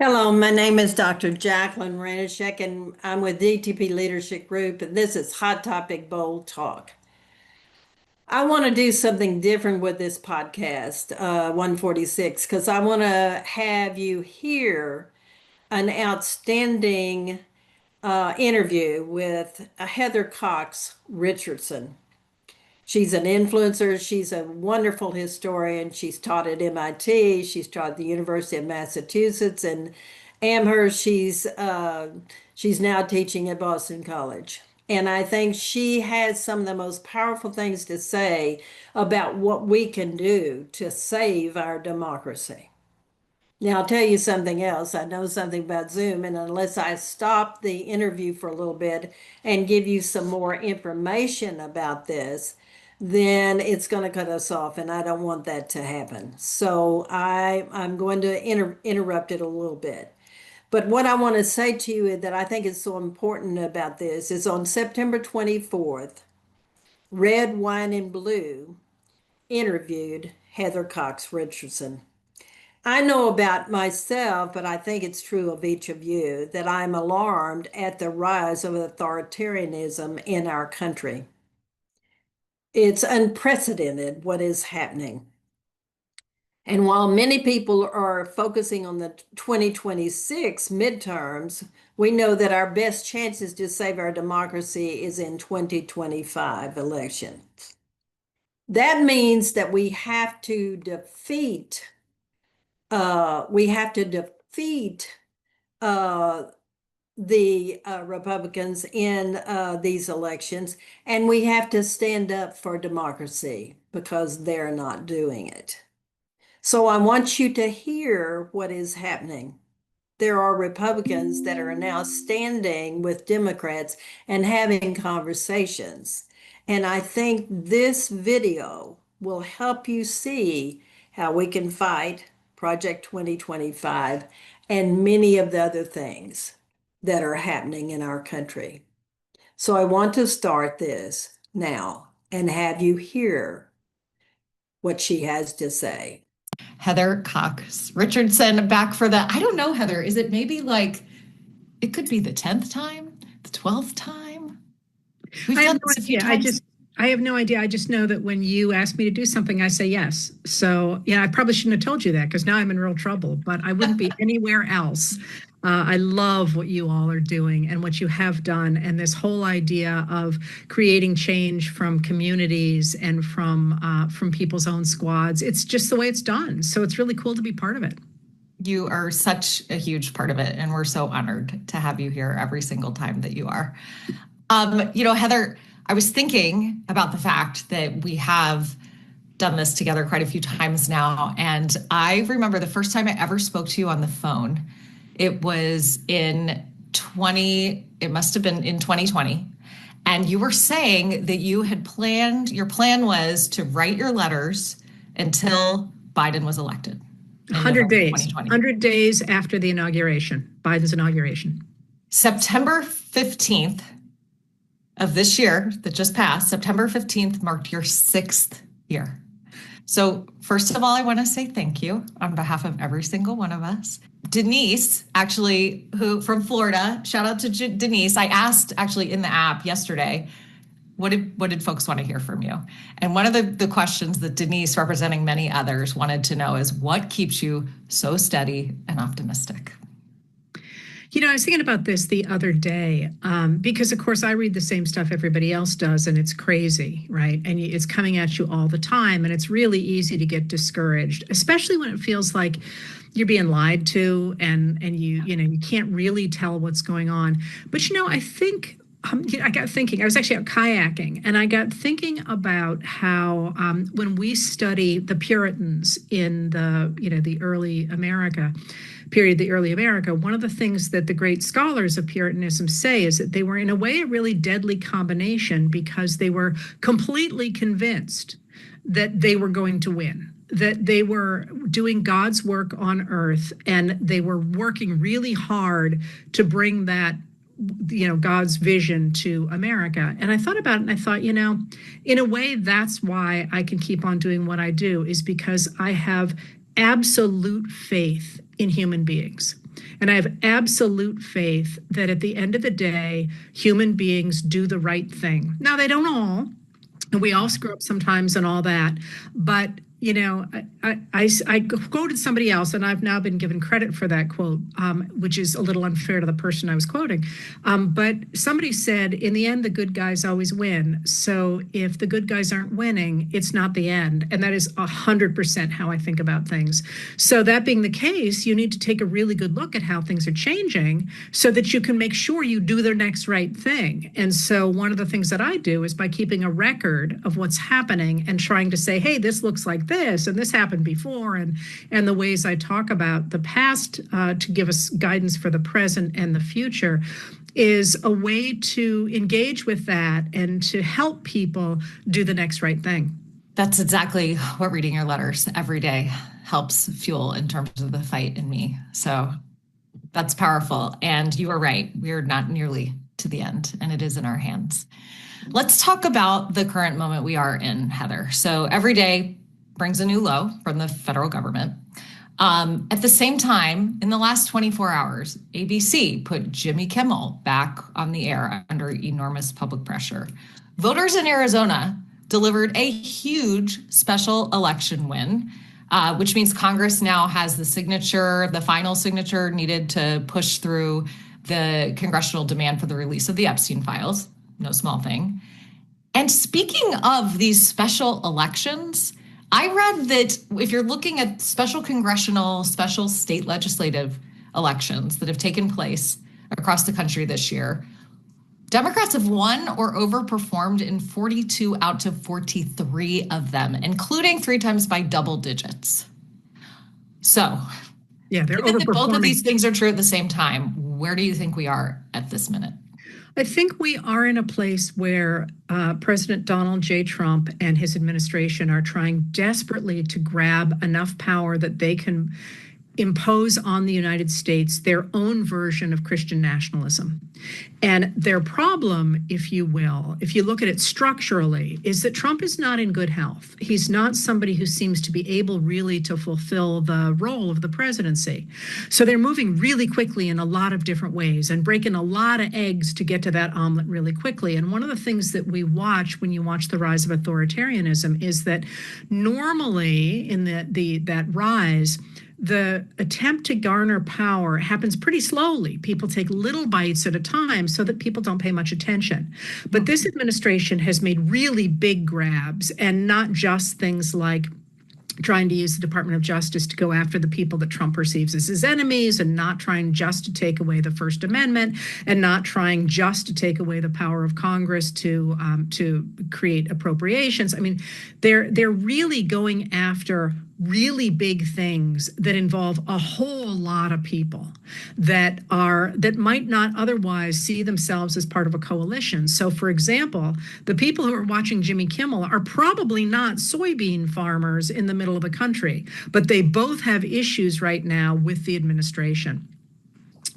Hello, my name is Dr. Jacqueline Ranishek, and I'm with DTP-Leadership Group, and this is Hot Topic Bold Talk. I want to do something different with this podcast, 146, because I want to have you hear an outstanding interview with Heather Cox Richardson. She's an influencer. She's a wonderful historian. She's taught at MIT. She's taught at the University of Massachusetts and Amherst. She's now teaching at Boston College. And I think she has some of the most powerful things to say about what we can do to save our democracy. Now, I'll tell you something else. I know something about Zoom, and unless I stop the interview for a little bit and give you some more information about this, then it's going to cut us off, and I don't want that to happen. So I'm going to interrupt it a little bit. But what I want to say to you that I think is so important about this is on September 24th, Red, Wine, and Blue interviewed Heather Cox Richardson. I know about myself, but I think it's true of each of you, that I'm alarmed at the rise of authoritarianism in our country. It's unprecedented what is happening. And while many people are focusing on the 2026 midterms, we know that our best chances to save our democracy is in 2025 elections. That means that we have to defeat uh, the Republicans in these elections, and we have to stand up for democracy because they're not doing it. So I want you to hear what is happening. There are Republicans that are now standing with Democrats and having conversations. And I think this video will help you see how we can fight Project 2025 and many of the other things that are happening in our country. So I want to start this now and have you hear what she has to say. Heather Cox Richardson back for the, I don't know, Heather, is it maybe like, it could be the 10th time, the 12th time? I have no idea. I have no idea. I just know that when you ask me to do something, I say yes. So, yeah, I probably shouldn't have told you that because now I'm in real trouble, but I wouldn't be anywhere else. I love what you all are doing and what you have done, and this whole idea of creating change from communities and from people's own squads. It's just the way it's done. So it's really cool to be part of it. You are such a huge part of it, and we're so honored to have you here every single time that you are. Heather, I was thinking about the fact that we have done this together quite a few times now, and I remember the first time I ever spoke to you on the phone. It was it must have been in 2020. And you were saying that your plan was to write your letters until Biden was elected. 100 days after the inauguration, Biden's inauguration. September 15th of this year that just passed, September 15th marked your 6th year. So first of all, I want to say thank you on behalf of every single one of us. Denise, actually, who from Florida, shout out to Denise. I asked actually in the app yesterday, what did folks want to hear from you? And one of the questions that Denise, representing many others, wanted to know is what keeps you so steady and optimistic? I was thinking about this the other day because, of course, I read the same stuff everybody else does, and it's crazy, right? And it's coming at you all the time, and it's really easy to get discouraged, especially when it feels like you're being lied to, and you can't really tell what's going on. But I think I got thinking. I was actually out kayaking, and I got thinking about how when we study the Puritans in the early America. One of the things that the great scholars of Puritanism say is that they were in a way a really deadly combination because they were completely convinced that they were going to win, that they were doing God's work on earth, and they were working really hard to bring that God's vision to America. And I thought about it and I thought, in a way, that's why I can keep on doing what I do, is because I have absolute faith in human beings. And I have absolute faith that at the end of the day, human beings do the right thing. Now, they don't all, and we all screw up sometimes and all that. But, I quoted somebody else, and I've now been given credit for that quote, which is a little unfair to the person I was quoting. But somebody said, in the end, the good guys always win. So if the good guys aren't winning, it's not the end. And that is 100% how I think about things. So that being the case, you need to take a really good look at how things are changing so that you can make sure you do the next right thing. And so one of the things that I do is by keeping a record of what's happening and trying to say, hey, this looks like this, and this happened before, and the ways I talk about the past to give us guidance for the present and the future is a way to engage with that and to help people do the next right thing. That's exactly what reading your letters every day helps fuel in terms of the fight in me. So that's powerful. And you are right. We are not nearly to the end, and it is in our hands. Let's talk about the current moment we are in, Heather. So every day brings a new low from the federal government. At the same time, in the last 24 hours, ABC put Jimmy Kimmel back on the air under enormous public pressure. Voters in Arizona delivered a huge special election win, which means Congress now has the final signature needed to push through the congressional demand for the release of the Epstein files. No small thing. And speaking of these special elections, I read that if you're looking at special congressional, special state legislative elections that have taken place across the country this year, Democrats have won or overperformed in 42 out of 43 of them, including 3 times by double digits. So, yeah, they're given that both of overperforming. these things are true at the same time, where do you think we are at this minute? I think we are in a place where President Donald J. Trump and his administration are trying desperately to grab enough power that they can impose on the United States their own version of Christian nationalism. And their problem, if you will, if you look at it structurally, is that Trump is not in good health. He's not somebody who seems to be able really to fulfill the role of the presidency. So they're moving really quickly in a lot of different ways and breaking a lot of eggs to get to that omelet really quickly. And one of the things that we watch when you watch the rise of authoritarianism is that normally in that rise, the attempt to garner power happens pretty slowly. People take little bites at a time so that people don't pay much attention. But this administration has made really big grabs, and not just things like trying to use the Department of Justice to go after the people that Trump perceives as his enemies, and not trying just to take away the First Amendment, and not trying just to take away the power of Congress to create appropriations. I mean, they're really going after really big things that involve a whole lot of people that might not otherwise see themselves as part of a coalition. So, for example, the people who are watching Jimmy Kimmel are probably not soybean farmers in the middle of the country, but they both have issues right now with the administration.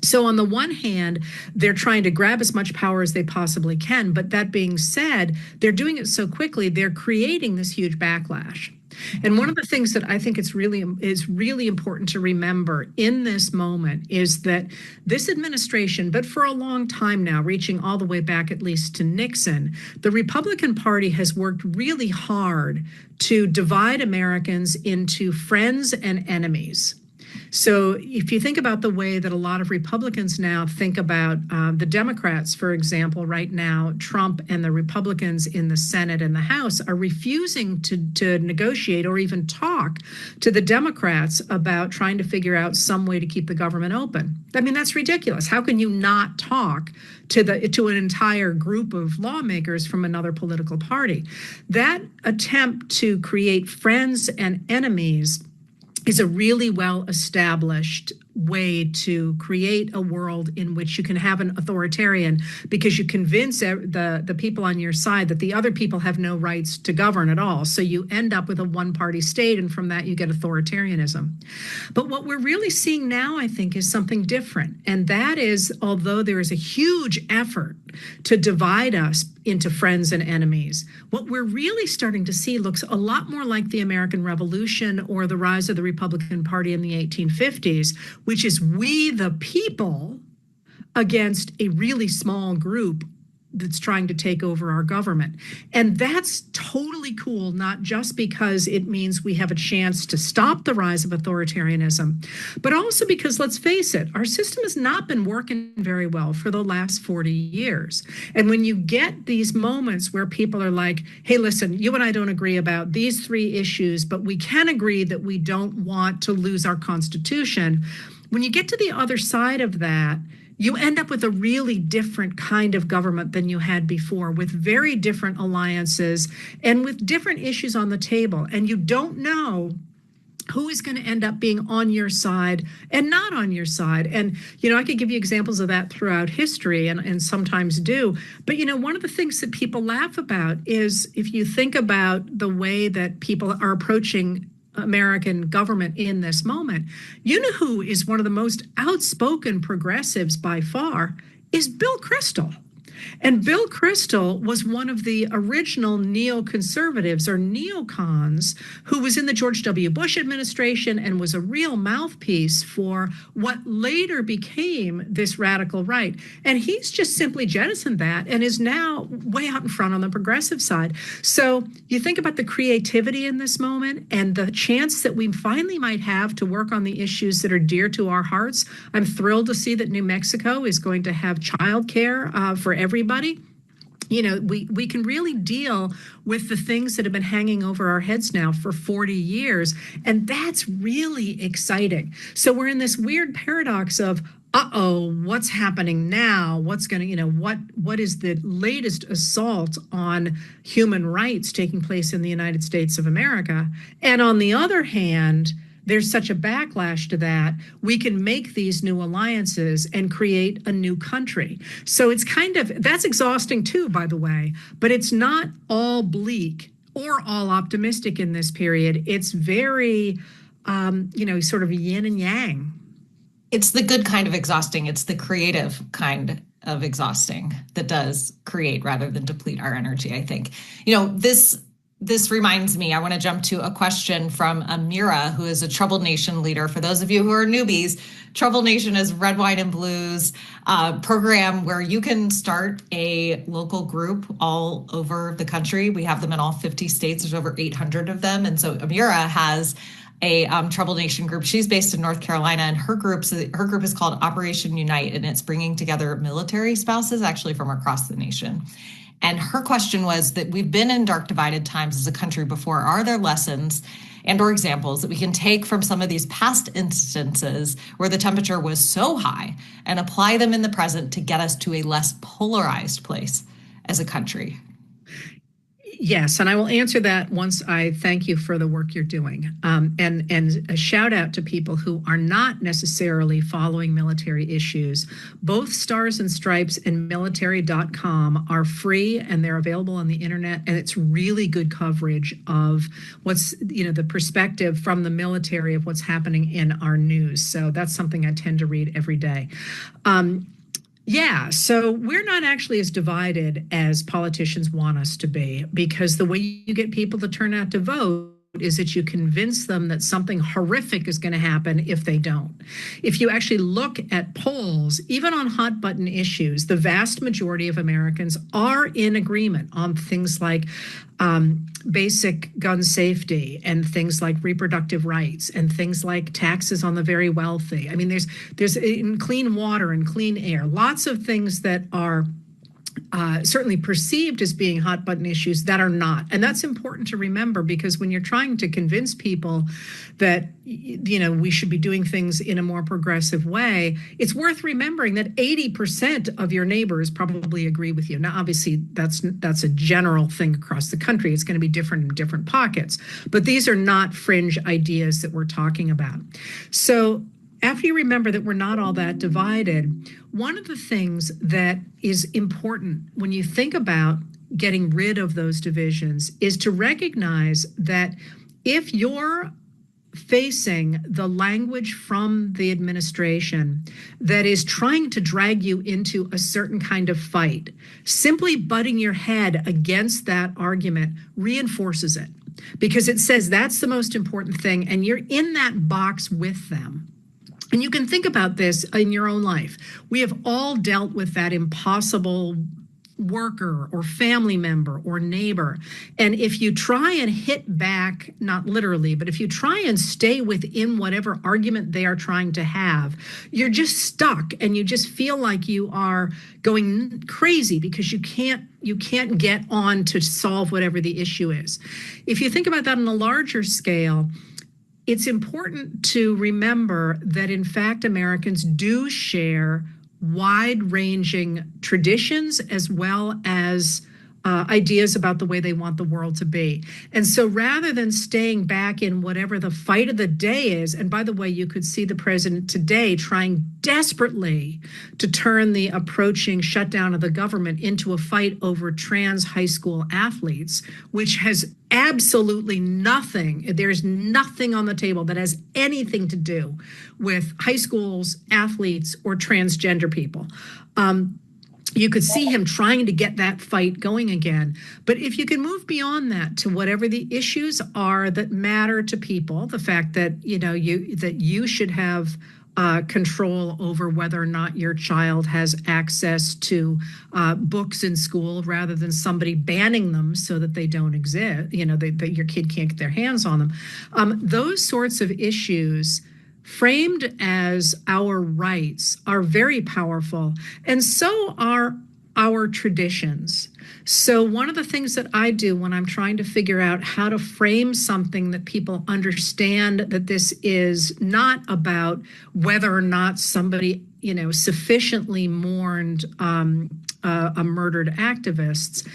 So on the one hand, they're trying to grab as much power as they possibly can. But that being said, they're doing it so quickly, they're creating this huge backlash. And one of the things that I think is really important to remember in this moment is that this administration, but for a long time now, reaching all the way back at least to Nixon, the Republican Party has worked really hard to divide Americans into friends and enemies. So if you think about the way that a lot of Republicans now think about the Democrats, for example, right now, Trump and the Republicans in the Senate and the House are refusing to negotiate or even talk to the Democrats about trying to figure out some way to keep the government open. I mean, that's ridiculous. How can you not talk to an entire group of lawmakers from another political party? That attempt to create friends and enemies is a really well-established way to create a world in which you can have an authoritarian, because you convince the people on your side that the other people have no rights to govern at all. So you end up with a one-party state, and from that you get authoritarianism. But what we're really seeing now, I think, is something different. And that is, although there is a huge effort to divide us into friends and enemies, what we're really starting to see looks a lot more like the American Revolution or the rise of the Republican Party in the 1850s, which is we the people against a really small group that's trying to take over our government. And that's totally cool, not just because it means we have a chance to stop the rise of authoritarianism, but also because, let's face it, our system has not been working very well for the last 40 years. And when you get these moments where people are like, hey, listen, you and I don't agree about these 3 issues, but we can agree that we don't want to lose our Constitution. When you get to the other side of that, you end up with a really different kind of government than you had before, with very different alliances and with different issues on the table. And you don't know who is going to end up being on your side and not on your side. And, I could give you examples of that throughout history and sometimes do. But, one of the things that people laugh about is if you think about the way that people are approaching American government in this moment, you know who is one of the most outspoken progressives by far is Bill Kristol. And Bill Kristol was one of the original neoconservatives or neocons who was in the George W. Bush administration and was a real mouthpiece for what later became this radical right. And he's just simply jettisoned that and is now way out in front on the progressive side. So you think about the creativity in this moment and the chance that we finally might have to work on the issues that are dear to our hearts. I'm thrilled to see that New Mexico is going to have childcare for everybody. We can really deal with the things that have been hanging over our heads now for 40 years. And that's really exciting. So we're in this weird paradox of, what's happening now? What's going to, what is the latest assault on human rights taking place in the United States of America? And on the other hand, there's such a backlash to that, we can make these new alliances and create a new country. So it's that's exhausting too, by the way, but it's not all bleak or all optimistic in this period. It's very, sort of yin and yang. It's the good kind of exhausting. It's the creative kind of exhausting that does create rather than deplete our energy, I think. This reminds me, I want to jump to a question from Amira, who is a Troubled Nation leader. For those of you who are newbies, Troubled Nation is Red, Wine, and Blues program where you can start a local group all over the country. We have them in all 50 states. There's over 800 of them. And so Amira has a Troubled Nation group. She's based in North Carolina, and her group is called Operation Unite, and it's bringing together military spouses actually from across the nation. And her question was that we've been in dark, divided times as a country before. Are there lessons and or examples that we can take from some of these past instances where the temperature was so high and apply them in the present to get us to a less polarized place as a country? Yes, and I will answer that once I thank you for the work you're doing. And a shout out to people who are not necessarily following military issues. Both Stars and Stripes and military.com are free and they're available on the internet. And it's really good coverage of what's, the perspective from the military of what's happening in our news. So that's something I tend to read every day. Yeah, so we're not actually as divided as politicians want us to be, because the way you get people to turn out to vote is that you convince them that something horrific is going to happen if they don't. If you actually look at polls, even on hot button issues, the vast majority of Americans are in agreement on things like basic gun safety and things like reproductive rights and things like taxes on the very wealthy. I mean, there's in clean water and clean air, lots of things that are certainly perceived as being hot button issues that are not. And that's important to remember, because when you're trying to convince people that, we should be doing things in a more progressive way, it's worth remembering that 80% of your neighbors probably agree with you. Now, obviously, that's a general thing across the country. It's going to be different in different pockets, but these are not fringe ideas that we're talking about. So after you remember that we're not all that divided, one of the things that is important when you think about getting rid of those divisions is to recognize that if you're facing the language from the administration that is trying to drag you into a certain kind of fight, simply butting your head against that argument reinforces it, because it says that's the most important thing, and you're in that box with them. And you can think about this in your own life. We have all dealt with that impossible worker or family member or neighbor. And if you try and hit back, not literally, but if you try and stay within whatever argument they are trying to have, you're just stuck and you just feel like you are going crazy because you can't get on to solve whatever the issue is. If you think about that on a larger scale, it's important to remember that, in fact, Americans do share wide-ranging traditions as well as ideas about the way they want the world to be. And so rather than staying back in whatever the fight of the day is, and by the way, you could see the president today trying desperately to turn the approaching shutdown of the government into a fight over trans high school athletes, which has absolutely nothing, there's nothing on the table that has anything to do with high schools, athletes, or transgender people. You could see him trying to get that fight going again. But if you can move beyond that to whatever the issues are that matter to people, the fact that you should have control over whether or not your child has access to books in school rather than somebody banning them so that they don't exist, that your kid can't get their hands on them. Those sorts of issues framed as our rights are very powerful, and so are our traditions. So one of the things that I do when I'm trying to figure out how to frame something that people understand that this is not about whether or not somebody, sufficiently mourned a murdered activist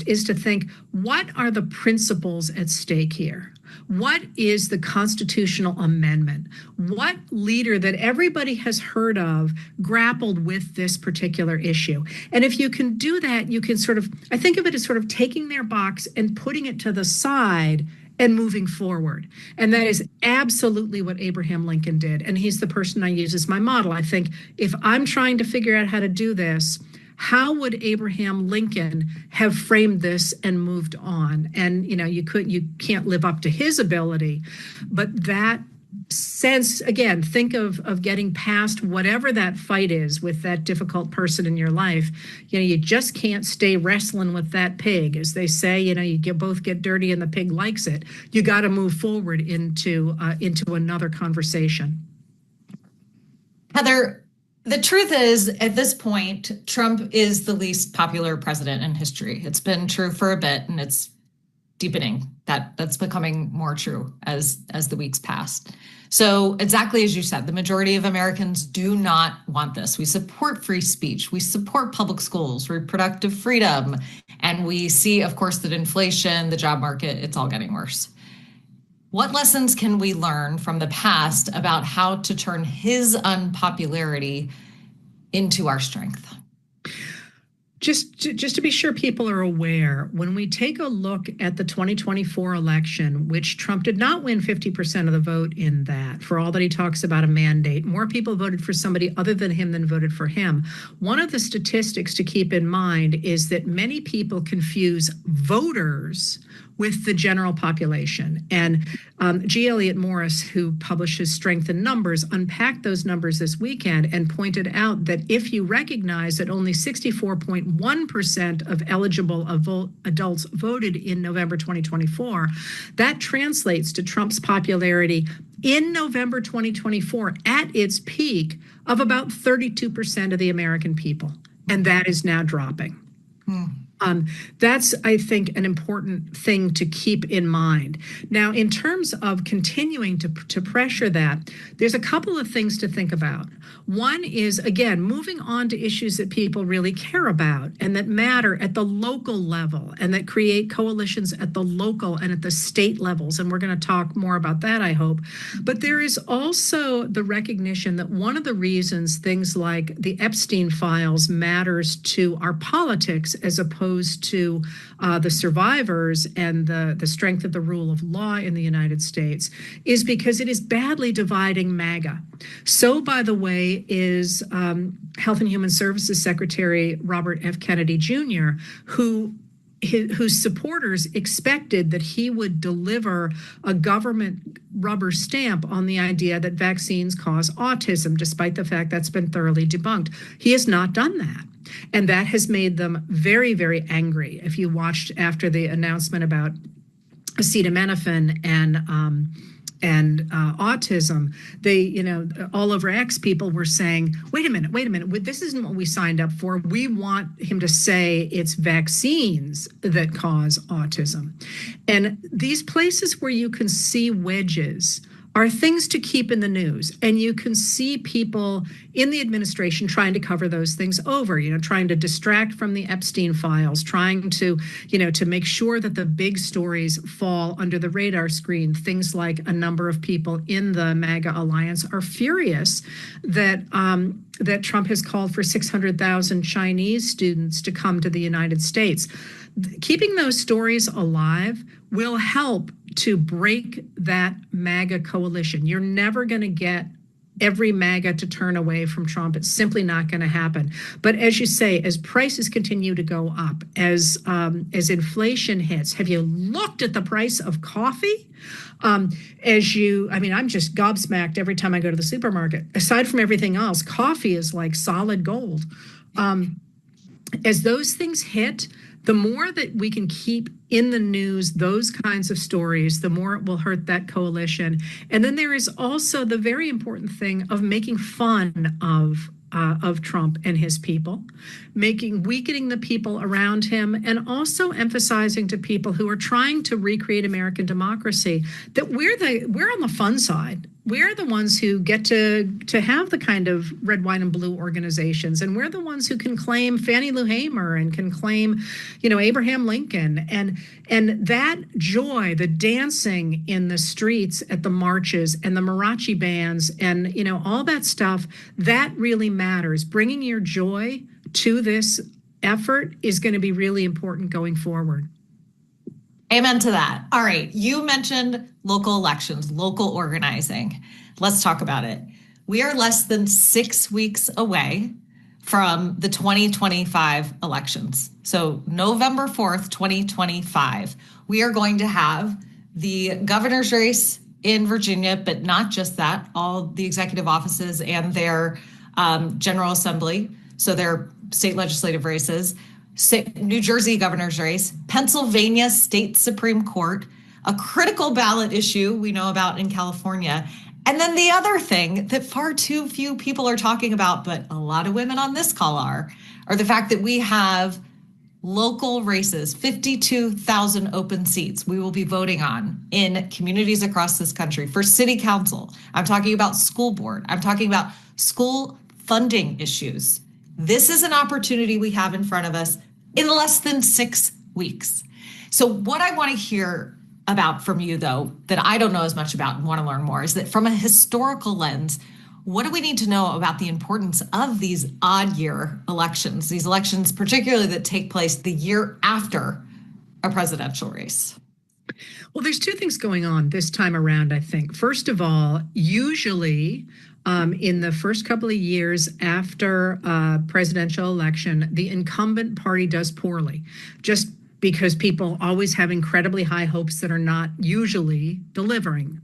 is to think, what are the principles at stake here? What is the constitutional amendment? What leader that everybody has heard of grappled with this particular issue? And if you can do that, you can I think of it as sort of taking their box and putting it to the side and moving forward. And that is absolutely what Abraham Lincoln did. And he's the person I use as my model. I think if I'm trying to figure out how to do this, how would Abraham Lincoln have framed this and moved on? And you can't live up to his ability, but that sense, again, think of getting past whatever that fight is with that difficult person in your life. You just can't stay wrestling with that pig, as they say. You both get dirty and the pig likes it. You got to move forward into another conversation. Heather, the truth is, at this point, Trump is the least popular president in history. It's been true for a bit, and it's deepening. That's becoming more true as the weeks passed. So exactly as you said, the majority of Americans do not want this. We support free speech. We support public schools, reproductive freedom. And we see, of course, that inflation, the job market, it's all getting worse. What lessons can we learn from the past about how to turn his unpopularity into our strength? Just to be sure people are aware, when we take a look at the 2024 election, which Trump did not win 50% of the vote in that, for all that he talks about a mandate, more people voted for somebody other than him than voted for him. One of the statistics to keep in mind is that many people confuse voters with the general population. And G. Elliott Morris, who publishes Strength in Numbers, unpacked those numbers this weekend and pointed out that if you recognize that only 64.1% of eligible adults voted in November 2024, that translates to Trump's popularity in November 2024 at its peak of about 32% of the American people. And that is now dropping. That's, I think, an important thing to keep in mind. Now, in terms of continuing to pressure that, there's a couple of things to think about. One is, again, moving on to issues that people really care about and that matter at the local level and that create coalitions at the local and at the state levels. And we're going to talk more about that, I hope. But there is also the recognition that one of the reasons things like the Epstein files matters to our politics as opposed to the survivors and the strength of the rule of law in the United States is because it is badly dividing MAGA. So, by the way, is Health and Human Services Secretary Robert F. Kennedy Jr., who whose supporters expected that he would deliver a government rubber stamp on the idea that vaccines cause autism, despite the fact that's been thoroughly debunked. He has not done that. And that has made them very, very angry. If you watched after the announcement about acetaminophen and autism, they, all over X, people were saying, wait a minute, this isn't what we signed up for. We want him to say it's vaccines that cause autism. And these places where you can see wedges are things to keep in the news. And you can see people in the administration trying to cover those things over, trying to distract from the Epstein files, trying to, to make sure that the big stories fall under the radar screen. Things like a number of people in the MAGA alliance are furious that that Trump has called for 600,000 Chinese students to come to the United States. Keeping those stories alive will help to break that MAGA coalition. You're never going to get every MAGA to turn away from Trump. It's simply not going to happen. But as you say, as prices continue to go up, as inflation hits, have you looked at the price of coffee? I'm just gobsmacked every time I go to the supermarket. Aside from everything else, coffee is like solid gold. As those things hit, the more that we can keep in the news those kinds of stories, the more it will hurt that coalition. And then there is also the very important thing of making fun of Trump and his people, weakening the people around him, and also emphasizing to people who are trying to recreate American democracy that we're on the fun side. We're the ones who get to have the kind of red, white, and blue organizations, and we're the ones who can claim Fannie Lou Hamer and can claim, Abraham Lincoln, and that joy, the dancing in the streets at the marches and the mariachi bands and all that stuff, that really matters. Bringing your joy to this effort is going to be really important going forward. Amen to that. All right. You mentioned local elections, local organizing. Let's talk about it. We are less than 6 weeks away from the 2025 elections. So November 4th, 2025, we are going to have the governor's race in Virginia, but not just that, all the executive offices and their General Assembly, so their state legislative races, New Jersey governor's race, Pennsylvania state Supreme Court, a critical ballot issue we know about in California. And then the other thing that far too few people are talking about, but a lot of women on this call are the fact that we have local races, 52,000 open seats we will be voting on in communities across this country for city council. I'm talking about school board. I'm talking about school funding issues. This is an opportunity we have in front of us in less than 6 weeks. So what I want to hear about from you, though, that I don't know as much about and want to learn more, is that from a historical lens, what do we need to know about the importance of these odd year elections, these elections particularly that take place the year after a presidential race? Well, there's two things going on this time around, I think. First of all, usually in the first couple of years after a presidential election, the incumbent party does poorly, just because people always have incredibly high hopes that are not usually delivering,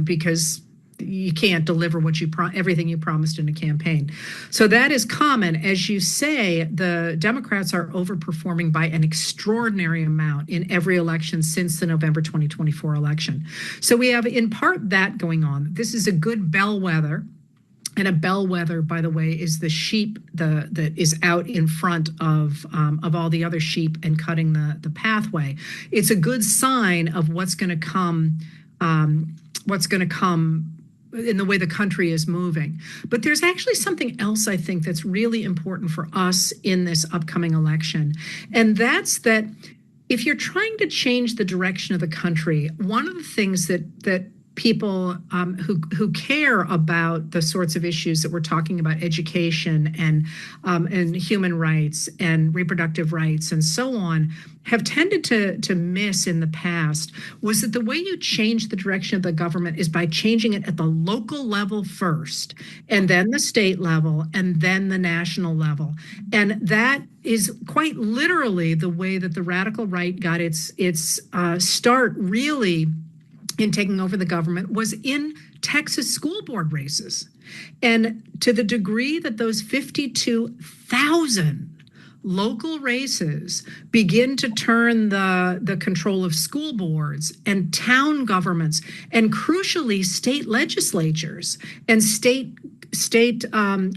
because you can't deliver what everything you promised in a campaign. So that is common. As you say, the Democrats are overperforming by an extraordinary amount in every election since the November 2024 election. So we have in part that going on. This is a good bellwether. And a bellwether, by the way, is the sheep that is out in front of all the other sheep and cutting the pathway. It's a good sign of what's going to come in the way the country is moving. But there's actually something else I think that's really important for us in this upcoming election. And that's that if you're trying to change the direction of the country, one of the things that people who care about the sorts of issues that we're talking about, education and human rights and reproductive rights and so on, have tended to miss in the past was that the way you change the direction of the government is by changing it at the local level first, and then the state level, and then the national level. And that is quite literally the way that the radical right got its start really in taking over the government, was in Texas school board races. And to the degree that those 52,000 local races begin to turn the control of school boards and town governments and crucially state legislatures and state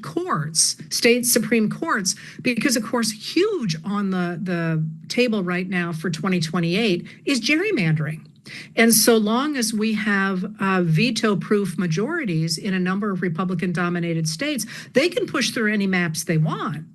courts, state Supreme Courts, because of course huge on the table right now for 2028 is gerrymandering. And so long as we have veto-proof majorities in a number of Republican-dominated states, they can push through any maps they want.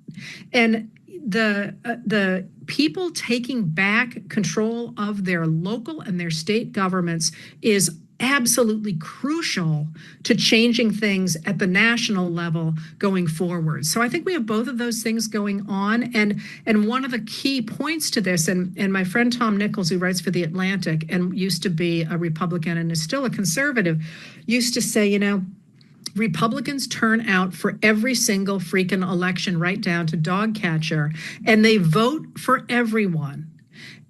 And the people taking back control of their local and their state governments is absolutely crucial to changing things at the national level going forward. So I think we have both of those things going on. And one of the key points to this, and my friend Tom Nichols, who writes for The Atlantic and used to be a Republican and is still a conservative, used to say, Republicans turn out for every single freaking election, right down to dog catcher, and they vote for everyone.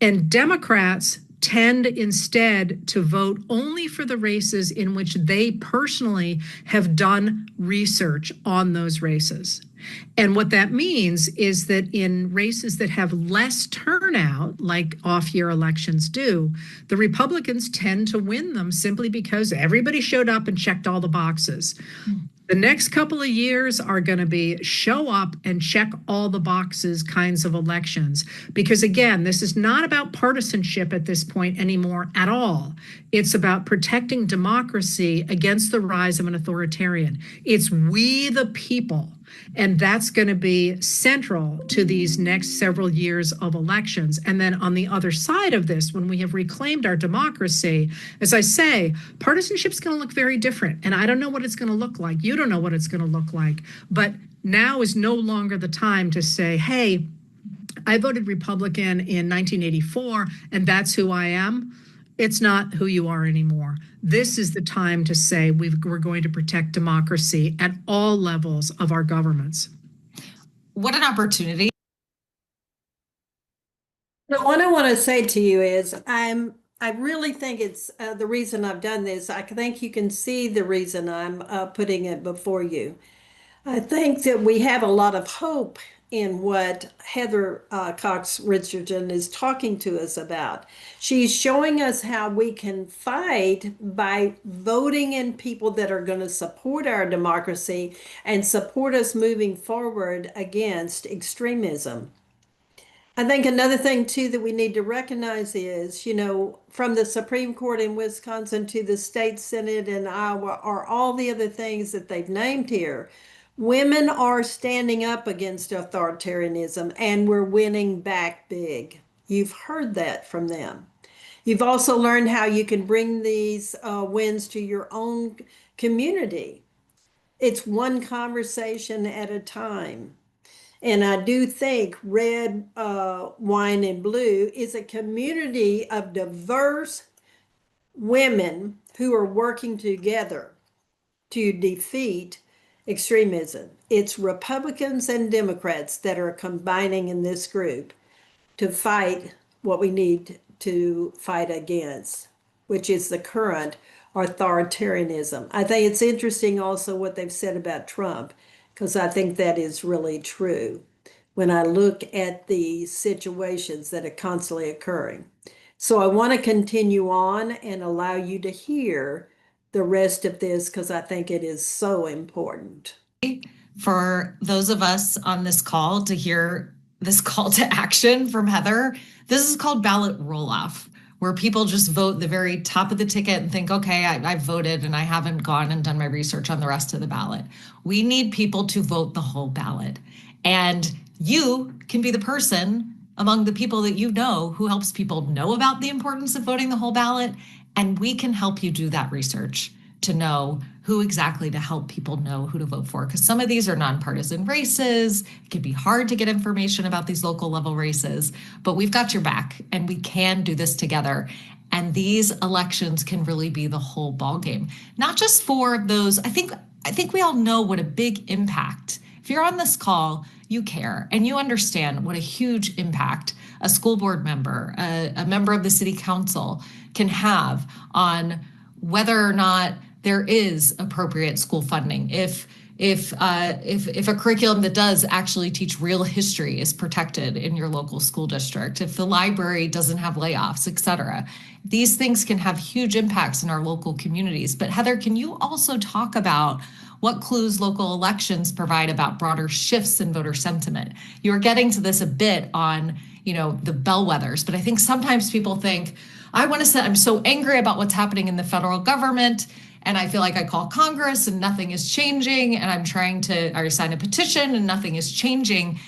And Democrats tend instead to vote only for the races in which they personally have done research on those races. And what that means is that in races that have less turnout, like off-year elections do, the Republicans tend to win them simply because everybody showed up and checked all the boxes. The next couple of years are going to be show up and check all the boxes kinds of elections. Because again, this is not about partisanship at this point anymore at all. It's about protecting democracy against the rise of an authoritarian. It's we the people. And that's going to be central to these next several years of elections. And then on the other side of this, when we have reclaimed our democracy, as I say, partisanship is going to look very different. And I don't know what it's going to look like. You don't know what it's going to look like. But now is no longer the time to say, hey, I voted Republican in 1984, and that's who I am. It's not who you are anymore. This is the time to say we're going to protect democracy at all levels of our governments. What an opportunity. What I want to say to you is I really think it's the reason I've done this. I think you can see the reason I'm putting it before you. I think that we have a lot of hope in what Heather Cox Richardson is talking to us about. She's showing us how we can fight by voting in people that are going to support our democracy and support us moving forward against extremism. I think another thing too that we need to recognize is, from the Supreme Court in Wisconsin to the state Senate in Iowa, or all the other things that they've named here, women are standing up against authoritarianism, and we're winning back big. You've heard that from them. You've also learned how you can bring these wins to your own community. It's one conversation at a time. And I do think Red, Wine, and Blue is a community of diverse women who are working together to defeat extremism. It's Republicans and Democrats that are combining in this group to fight what we need to fight against, which is the current authoritarianism. I think it's interesting also what they've said about Trump, because I think that is really true when I look at the situations that are constantly occurring. So I want to continue on and allow you to hear the rest of this because I think it is so important. For those of us on this call to hear this call to action from Heather, this is called ballot roll-off, where people just vote the very top of the ticket and think, okay, I voted and I haven't gone and done my research on the rest of the ballot. We need people to vote the whole ballot. And you can be the person among the people that you know who helps people know about the importance of voting the whole ballot And we can help you do that research to know who exactly to help people know who to vote for. Because some of these are nonpartisan races. It can be hard to get information about these local level races, but we've got your back and we can do this together. And these elections can really be the whole ballgame, not just for those. I think we all know what a big impact. If you're on this call, you care and you understand what a huge impact a school board member, a member of the city council can have on whether or not there is appropriate school funding. If a curriculum that does actually teach real history is protected in your local school district, if the library doesn't have layoffs, et cetera. These things can have huge impacts in our local communities. But Heather, can you also talk about what clues local elections provide about broader shifts in voter sentiment? You were getting to this a bit on, the bellwethers, but I think sometimes people think, I'm so angry about what's happening in the federal government, and I feel like I call Congress and nothing is changing, and I sign a petition and nothing is changing.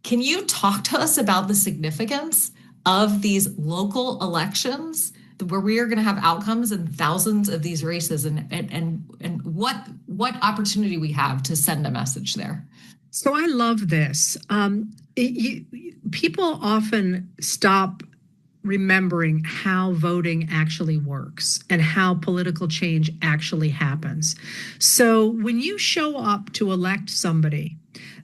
Can you talk to us about the significance of these local elections where we are going to have outcomes in thousands of these races and what opportunity we have to send a message there? So I love this. People often stop remembering how voting actually works and how political change actually happens. So when you show up to elect somebody,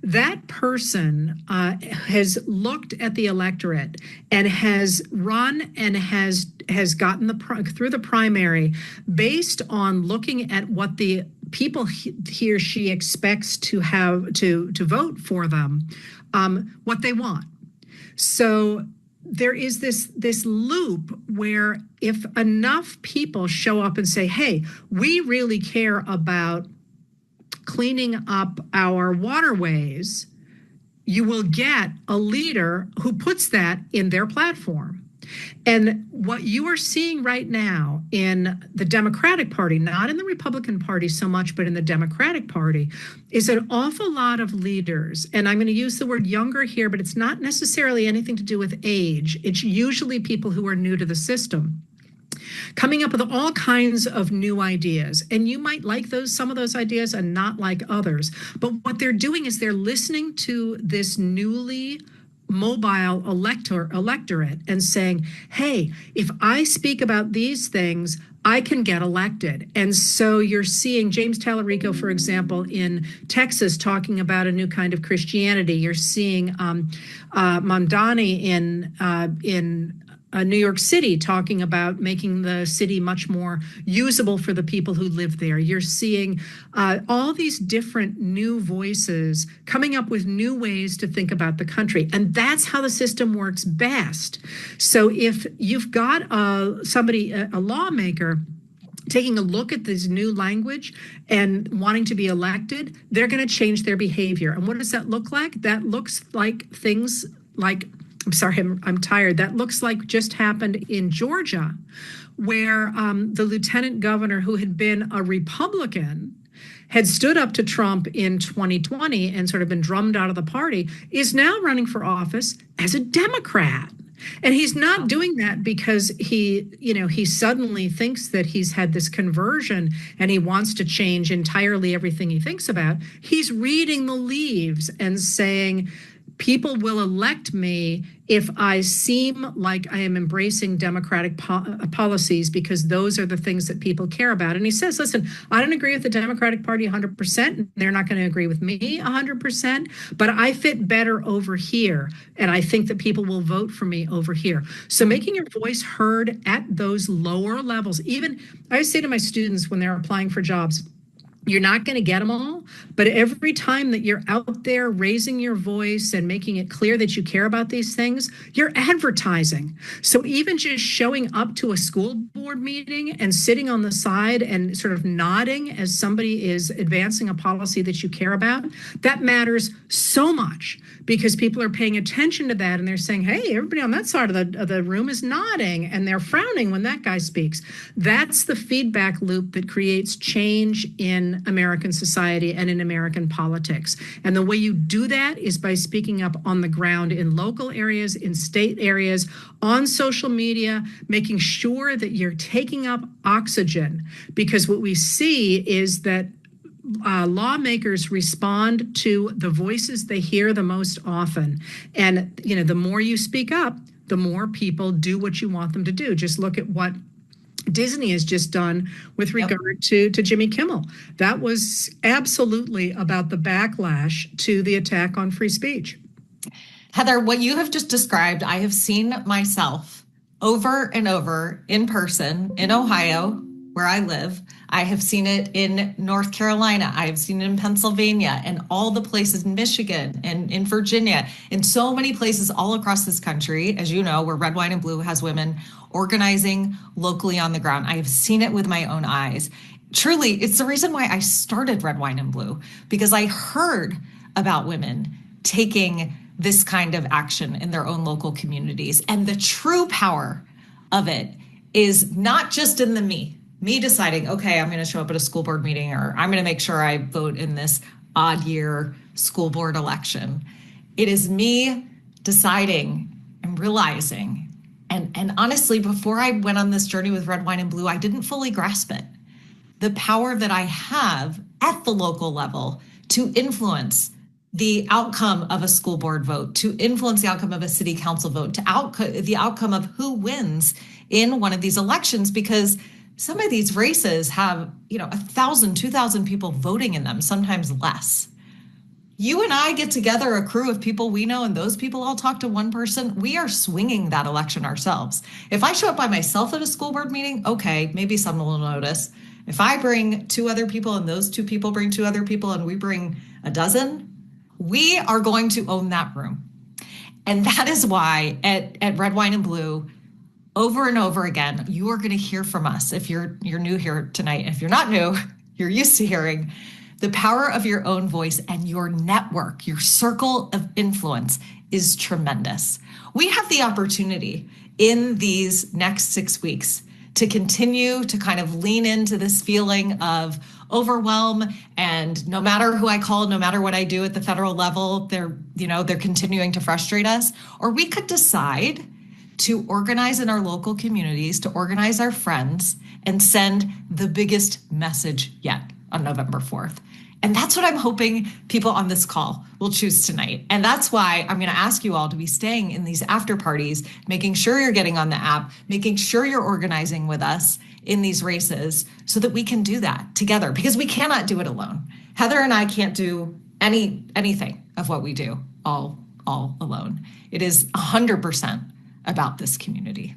that person has looked at the electorate and has run and has gotten through the primary based on looking at what the people he or she expects to have to vote for them, what they want. So there is this loop where if enough people show up and say, hey, we really care about cleaning up our waterways, you will get a leader who puts that in their platform. And what you are seeing right now in the Democratic Party, not in the Republican Party so much, but in the Democratic Party, is an awful lot of leaders. And I'm going to use the word younger here, but it's not necessarily anything to do with age. It's usually people who are new to the system, coming up with all kinds of new ideas. And you might like some of those ideas and not like others. But what they're doing is they're listening to this newly mobile electorate and saying, hey, if I speak about these things, I can get elected. And so you're seeing James Tallarico, for example, in Texas talking about a new kind of Christianity. You're seeing Mamdani in New York City talking about making the city much more usable for the people who live there. You're seeing all these different new voices coming up with new ways to think about the country. And that's how the system works best. So if you've got a lawmaker taking a look at this new language and wanting to be elected, they're going to change their behavior. And what does that look like? That looks like things like, I'm sorry, I'm tired. That looks like just happened in Georgia, where the lieutenant governor, who had been a Republican, had stood up to Trump in 2020 and sort of been drummed out of the party, is now running for office as a Democrat. And he's not doing that because he suddenly thinks that he's had this conversion and he wants to change entirely everything he thinks about. He's reading the leaves and saying, people will elect me if I seem like I am embracing democratic policies, because those are the things that people care about. And he says, listen, I don't agree with the Democratic Party 100%. They're not going to agree with me 100%, but I fit better over here. And I think that people will vote for me over here. So making your voice heard at those lower levels, even I say to my students when they're applying for jobs, you're not going to get them all, but every time that you're out there raising your voice and making it clear that you care about these things, you're advertising. So even just showing up to a school board meeting and sitting on the side and sort of nodding as somebody is advancing a policy that you care about, that matters so much, because people are paying attention to that and they're saying, hey, everybody on that side of the room is nodding and they're frowning when that guy speaks. That's the feedback loop that creates change in in American society and in American politics. And the way you do that is by speaking up on the ground in local areas, in state areas, on social media, making sure that you're taking up oxygen. Because what we see is that lawmakers respond to the voices they hear the most often. And, the more you speak up, the more people do what you want them to do. Just look at what Disney has just done with regard to Jimmy Kimmel. That was absolutely about the backlash to the attack on free speech. Heather, what you have just described, I have seen myself over and over in person in Ohio, where I live. I have seen it in North Carolina. I have seen it in Pennsylvania and all the places in Michigan and in Virginia, in so many places all across this country, as you know, where Red, White, and Blue has women organizing locally on the ground. I have seen it with my own eyes. Truly, it's the reason why I started Red, White, and Blue, because I heard about women taking this kind of action in their own local communities. And the true power of it is not just in the me deciding, okay, I'm going to show up at a school board meeting, or I'm going to make sure I vote in this odd year school board election. It is me deciding and realizing, and honestly, before I went on this journey with Red, White, and Blue, I didn't fully grasp it. The power that I have at the local level to influence the outcome of a school board vote, to influence the outcome of a city council vote, the outcome of who wins in one of these elections, because some of these races have, 1,000, 2,000 people voting in them, sometimes less. You and I get together a crew of people we know, and those people all talk to one person. We are swinging that election ourselves. If I show up by myself at a school board meeting, okay, maybe someone will notice. If I bring 2 other people and those 2 people bring 2 other people and we bring a dozen, we are going to own that room. And that is why at Red, White, and Blue, over and over again, you are going to hear from us. If you're new here tonight, if you're not new, you're used to hearing the power of your own voice, and your network, your circle of influence is tremendous. We have the opportunity in these next 6 weeks to continue to kind of lean into this feeling of overwhelm, and no matter who I call, no matter what I do at the federal level, they're continuing to frustrate us. Or we could decide to organize in our local communities, to organize our friends, and send the biggest message yet on November 4th. And that's what I'm hoping people on this call will choose tonight. And that's why I'm going to ask you all to be staying in these after parties, making sure you're getting on the app, making sure you're organizing with us in these races so that we can do that together, because we cannot do it alone. Heather and I can't do anything of what we do all alone. It is 100% about this community.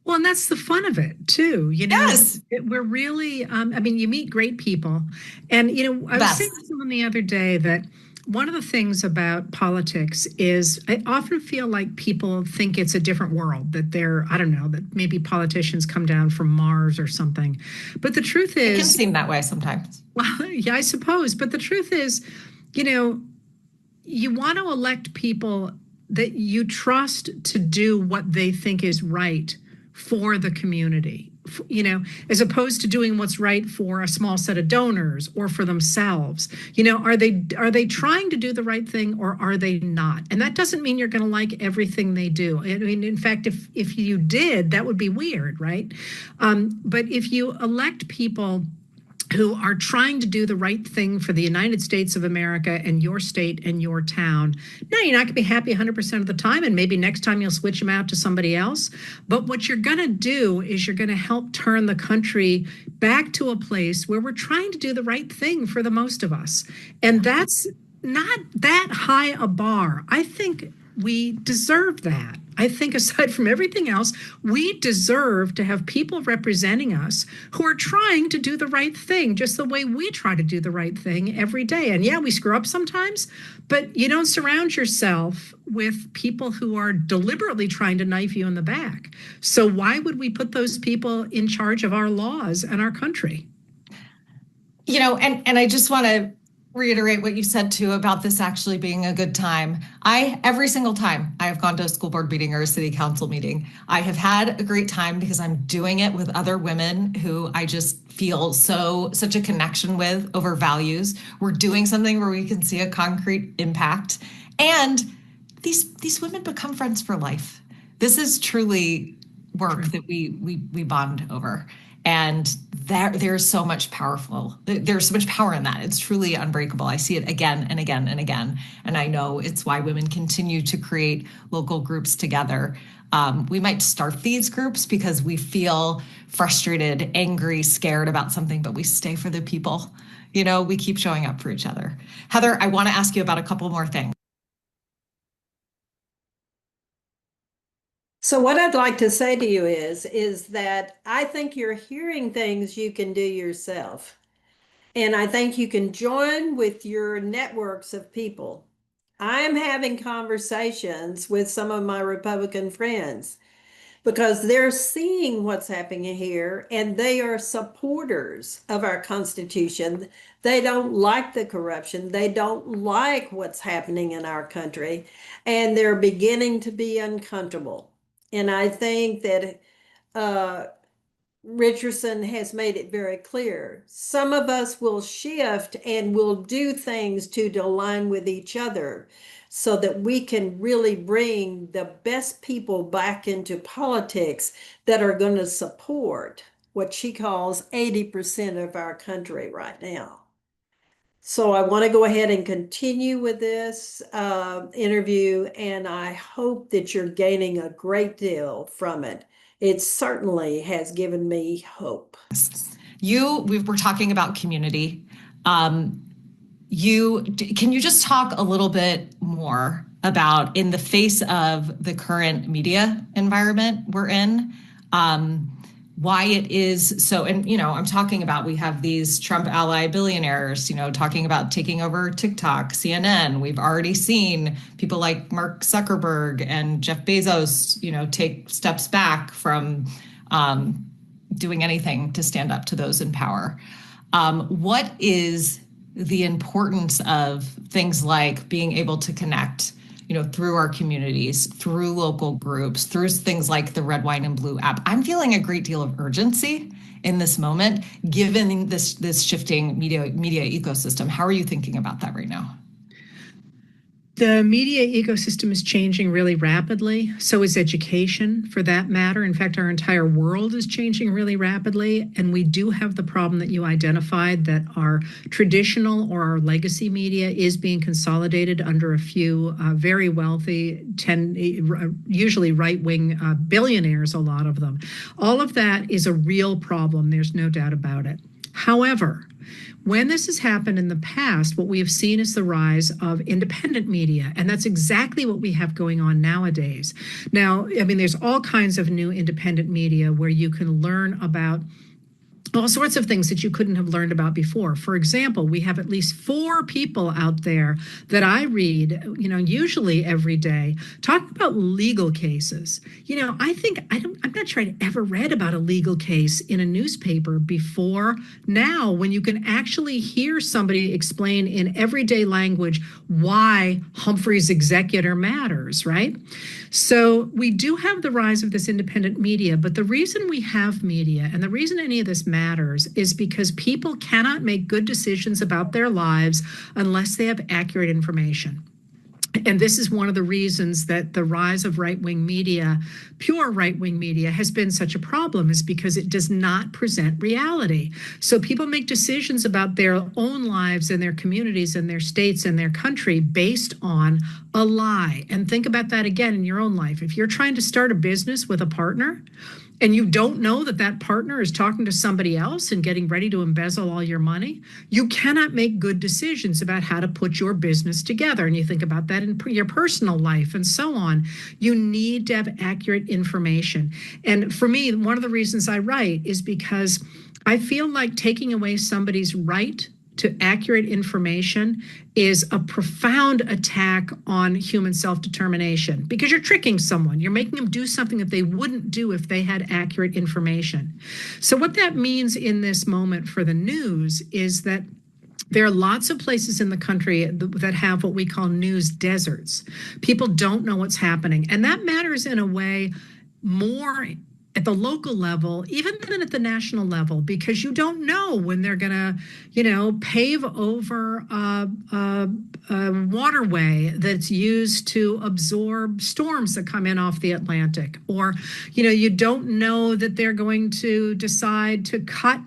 Well, and that's the fun of it too. Yes. We're really, you meet great people. And, I was saying to someone the other day that one of the things about politics is I often feel like people think it's a different world, that that maybe politicians come down from Mars or something. But the truth is, it can seem that way sometimes. Well, yeah, I suppose. But the truth is, you want to elect people that you trust to do what they think is right for the community, as opposed to doing what's right for a small set of donors or for themselves. Are they trying to do the right thing, or are they not? And that doesn't mean you're going to like everything they do. I mean, in fact, if you did, that would be weird, right? But if you elect people who are trying to do the right thing for the United States of America and your state and your town. Now, you're not going to be happy 100% of the time, and maybe next time you'll switch them out to somebody else. But what you're going to do is you're going to help turn the country back to a place where we're trying to do the right thing for the most of us. And that's not that high a bar. I think we deserve that. I think aside from everything else, we deserve to have people representing us who are trying to do the right thing, just the way we try to do the right thing every day. And yeah, we screw up sometimes, but you don't surround yourself with people who are deliberately trying to knife you in the back. So why would we put those people in charge of our laws and our country? And I just want to reiterate what you said too about this actually being a good time. Every single time I have gone to a school board meeting or a city council meeting, I have had a great time because I'm doing it with other women who I just feel such a connection with over values. We're doing something where we can see a concrete impact, and these women become friends for life. This is truly work that we bond over. And there's so much power in that. It's truly unbreakable. I see it again and again and again. And I know it's why women continue to create local groups together. We might start these groups because we feel frustrated, angry, scared about something, but we stay for the people. We keep showing up for each other. Heather, I want to ask you about a couple more things. So what I'd like to say to you is that I think you're hearing things you can do yourself. And I think you can join with your networks of people. I am having conversations with some of my Republican friends because they're seeing what's happening here and they are supporters of our Constitution. They don't like the corruption. They don't like what's happening in our country, and they're beginning to be uncomfortable. And I think that Richardson has made it very clear. Some of us will shift and will do things to align with each other so that we can really bring the best people back into politics that are going to support what she calls 80% of our country right now. So I want to go ahead and continue with this interview, and I hope that you're gaining a great deal from it. It certainly has given me hope. We're talking about community. Can you just talk a little bit more about, in the face of the current media environment we're in, why it is so, and I'm talking about, we have these Trump ally billionaires, talking about taking over TikTok, CNN. We've already seen people like Mark Zuckerberg and Jeff Bezos, take steps back from doing anything to stand up to those in power. What is the importance of things like being able to connect, through our communities, through local groups, through things like the Red, Wine, and Blue app? I'm feeling a great deal of urgency in this moment, given this shifting media ecosystem. How are you thinking about that right now? The media ecosystem is changing really rapidly. So is education, for that matter. In fact, our entire world is changing really rapidly. And we do have the problem that you identified, that our traditional or our legacy media is being consolidated under a few very wealthy, usually right-wing billionaires, a lot of them. All of that is a real problem. There's no doubt about it. However, when this has happened in the past, what we have seen is the rise of independent media, and that's exactly what we have going on nowadays. Now, there's all kinds of new independent media where you can learn about all sorts of things that you couldn't have learned about before. For example, we have at least 4 people out there that I read, usually every day, talking about legal cases. I'm not sure I'd ever read about a legal case in a newspaper before now, when you can actually hear somebody explain in everyday language why Humphrey's executor matters, right? So we do have the rise of this independent media, but the reason we have media and the reason any of this matters is because people cannot make good decisions about their lives unless they have accurate information. And this is one of the reasons that the rise of right-wing media, pure right-wing media, has been such a problem, is because it does not present reality. So people make decisions about their own lives and their communities and their states and their country based on a lie. And think about that again in your own life. If you're trying to start a business with a partner, and you don't know that that partner is talking to somebody else and getting ready to embezzle all your money, you cannot make good decisions about how to put your business together. And you think about that in your personal life and so on. You need to have accurate information. And for me, one of the reasons I write is because I feel like taking away somebody's right to accurate information is a profound attack on human self-determination, because you're tricking someone. You're making them do something that they wouldn't do if they had accurate information. So what that means in this moment for the news is that There are lots of places in the country that have what we call news deserts. People don't know what's happening. And that matters in a way more at the local level, even than at the national level, because you don't know when they're going to, pave over a waterway that's used to absorb storms that come in off the Atlantic. Or, you don't know that they're going to decide to cut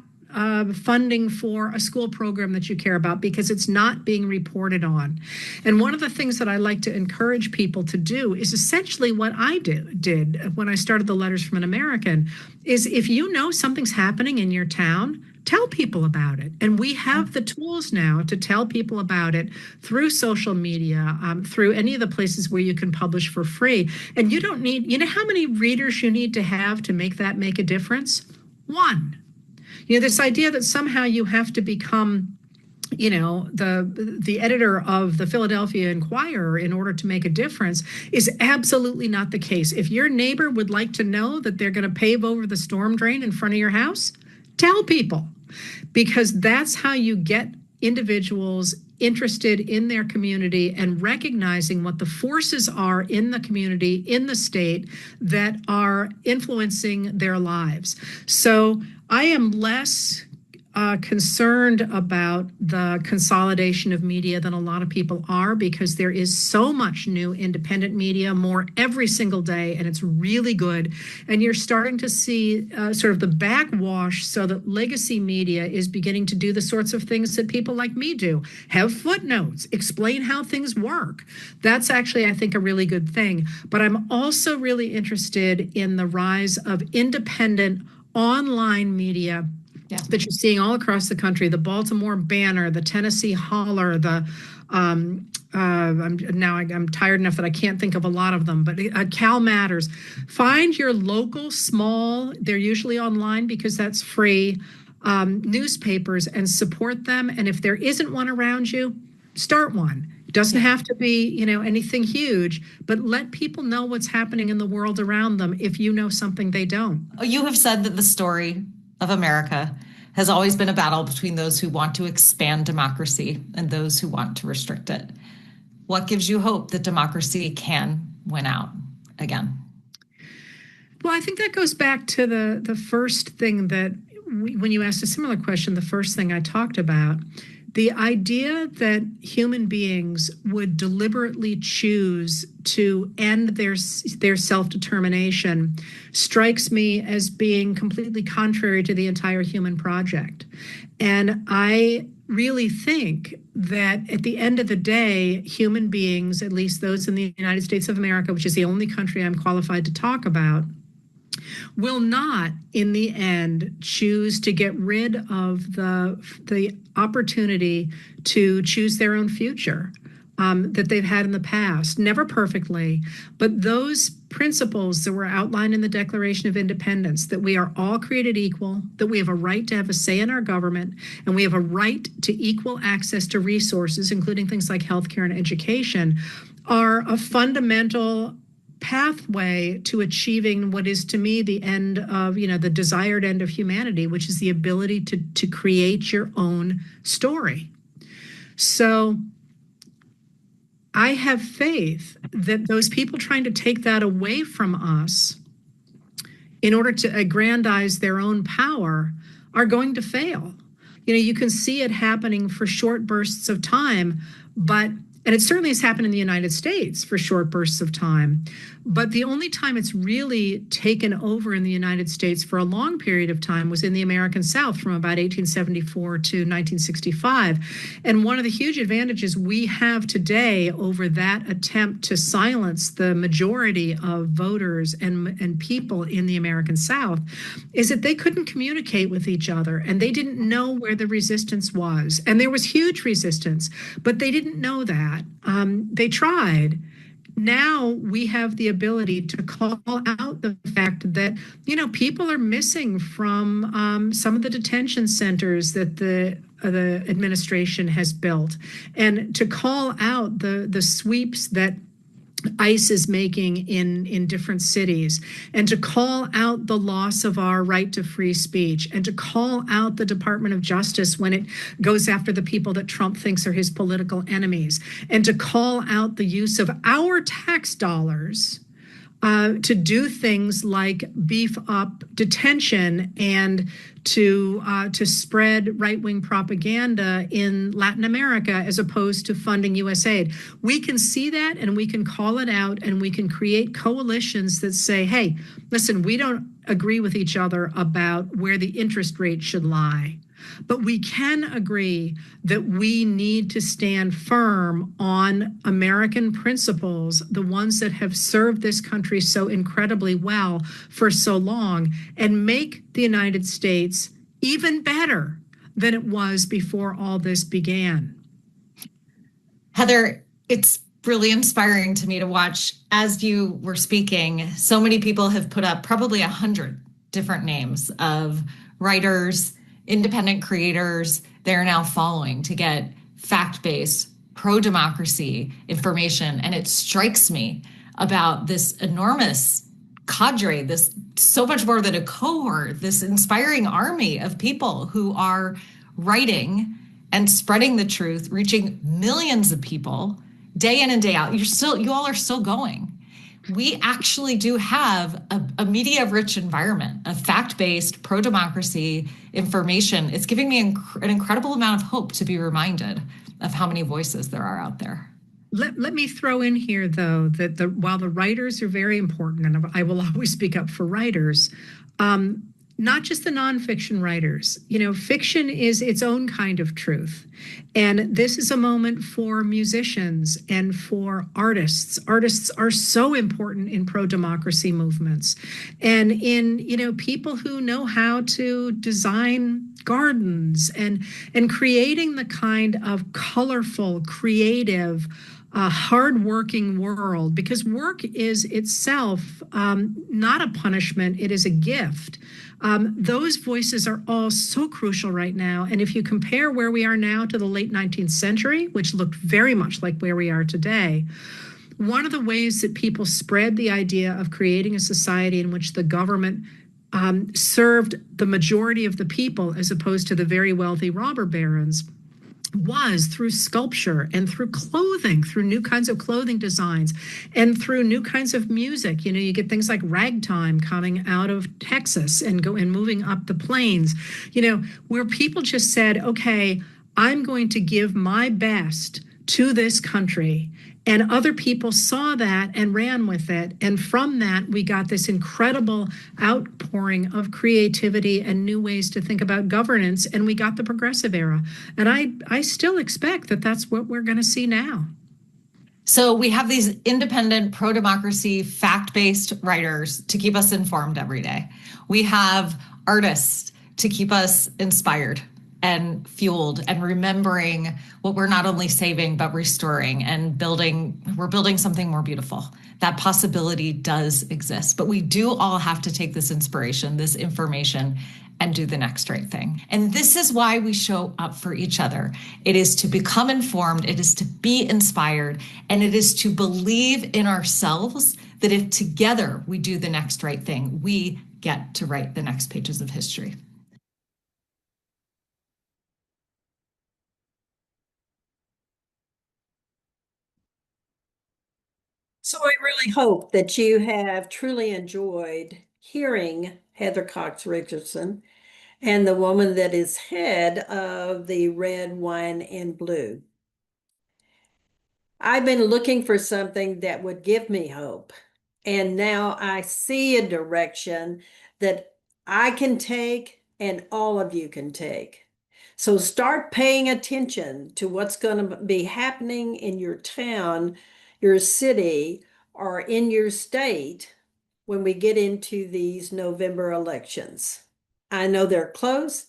funding for a school program that you care about because it's not being reported on. And one of the things that I like to encourage people to do is essentially what I did when I started the Letters from an American, is if you know something's happening in your town, tell people about it. And we have the tools now to tell people about it through social media, through any of the places where you can publish for free. And you don't need, how many readers you need to have to make a difference? One. This idea that somehow you have to become, the editor of the Philadelphia Inquirer in order to make a difference is absolutely not the case. If your neighbor would like to know that they're going to pave over the storm drain in front of your house, tell people, because that's how you get individuals interested in their community and recognizing what the forces are in the community, in the state, that are influencing their lives. So I am less concerned about the consolidation of media than a lot of people are, because there is so much new independent media, more every single day, and it's really good. And you're starting to see sort of the backwash, so that legacy media is beginning to do the sorts of things that people like me do. Have footnotes, explain how things work. That's actually, I think, a really good thing. But I'm also really interested in the rise of independent online media that you're seeing all across the country. The Baltimore Banner, the Tennessee Holler, the I'm tired enough that I can't think of a lot of them, but Cal Matters. Find your local small, they're usually online because that's free, newspapers, and support them. And if there isn't one around you, start one. It doesn't have to be, anything huge, but let people know what's happening in the world around them if you know something they don't. You have said that the story of America has always been a battle between those who want to expand democracy and those who want to restrict it. What gives you hope that democracy can win out again? Well, I think that goes back to the first thing that, when you asked a similar question, the first thing I talked about. The idea that human beings would deliberately choose to end their self-determination strikes me as being completely contrary to the entire human project. And I really think that at the end of the day, human beings, at least those in the United States of America, which is the only country I'm qualified to talk about, will not, in the end, choose to get rid of the opportunity to choose their own future that they've had in the past. Never perfectly, but those principles that were outlined in the Declaration of Independence, that we are all created equal, that we have a right to have a say in our government, and we have a right to equal access to resources, including things like healthcare and education, are a fundamental pathway to achieving what is, to me, the end of, the desired end of humanity, which is the ability to create your own story. So I have faith that those people trying to take that away from us in order to aggrandize their own power are going to fail. You can see it happening for short bursts of time, and it certainly has happened in the United States for short bursts of time. But the only time it's really taken over in the United States for a long period of time was in the American South from about 1874 to 1965. And one of the huge advantages we have today over that attempt to silence the majority of voters and people in the American South is that they couldn't communicate with each other, and they didn't know where the resistance was. And there was huge resistance, but they didn't know that. They tried. Now we have the ability to call out the fact that, people are missing from some of the detention centers that the administration has built, and to call out the sweeps that ICE is making in different cities, and to call out the loss of our right to free speech, and to call out the Department of Justice when it goes after the people that Trump thinks are his political enemies, and to call out the use of our tax dollars to do things like beef up detention and to spread right-wing propaganda in Latin America as opposed to funding USAID. We can see that and we can call it out and we can create coalitions that say, hey, listen, we don't agree with each other about where the interest rate should lie. But we can agree that we need to stand firm on American principles, the ones that have served this country so incredibly well for so long, and make the United States even better than it was before all this began. Heather, it's really inspiring to me to watch as you were speaking. So many people have put up probably 100 different names of writers, independent creators they're now following to get fact-based, pro-democracy information. And it strikes me about this enormous cadre, this so much more than a cohort, this inspiring army of people who are writing and spreading the truth, reaching millions of people day in and day out. You all are still going. We actually do have a media-rich environment of fact-based, pro-democracy information. It's giving me an incredible amount of hope to be reminded of how many voices there are out there. Let me throw in here, though, that while the writers are very important, and I will always speak up for writers, not just the nonfiction writers. Fiction is its own kind of truth. And this is a moment for musicians and for artists. Artists are so important in pro-democracy movements and in, people who know how to design gardens and creating the kind of colorful, creative, hardworking world, because work is itself not a punishment, it is a gift. Those voices are all so crucial right now. And if you compare where we are now to the late 19th century, which looked very much like where we are today, one of the ways that people spread the idea of creating a society in which the government served the majority of the people as opposed to the very wealthy robber barons was through sculpture and through clothing, through new kinds of clothing designs and through new kinds of music. You get things like ragtime coming out of Texas and moving up the plains, where people just said, okay, I'm going to give my best to this country. And other people saw that and ran with it. And from that, we got this incredible outpouring of creativity and new ways to think about governance. And we got the progressive era. And I still expect that that's what we're going to see now. So we have these independent, pro-democracy, fact-based writers to keep us informed every day. We have artists to keep us inspired and fueled and remembering what we're not only saving, but restoring and building. We're building something more beautiful. That possibility does exist, but we do all have to take this inspiration, this information, and do the next right thing. And this is why we show up for each other. It is to become informed, it is to be inspired, and it is to believe in ourselves that if together we do the next right thing, we get to write the next pages of history. So I really hope that you have truly enjoyed hearing Heather Cox Richardson and the woman that is head of the Red, Wine, and Blue. I've been looking for something that would give me hope. And now I see a direction that I can take and all of you can take. So start paying attention to what's going to be happening in your town, your city, or in your state when we get into these November elections. I know they're close,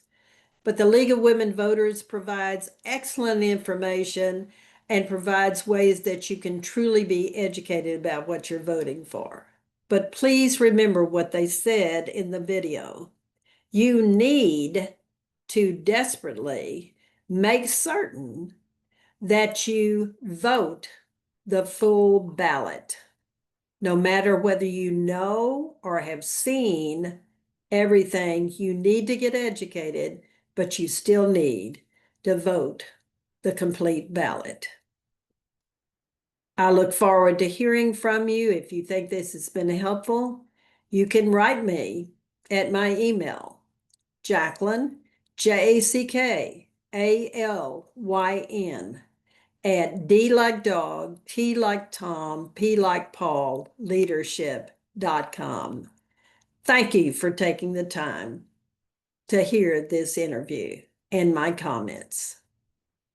but the League of Women Voters provides excellent information and provides ways that you can truly be educated about what you're voting for. But please remember what they said in the video. You need to desperately make certain that you vote the full ballot. No matter whether you know or have seen everything, you need to get educated, but you still need to vote the complete ballot. I look forward to hearing from you. If you think this has been helpful, you can write me at my email, Jacqueline, JACKALYN, at D like dog, T like Tom, P like Paul, leadership.com. Thank you for taking the time to hear this interview and my comments.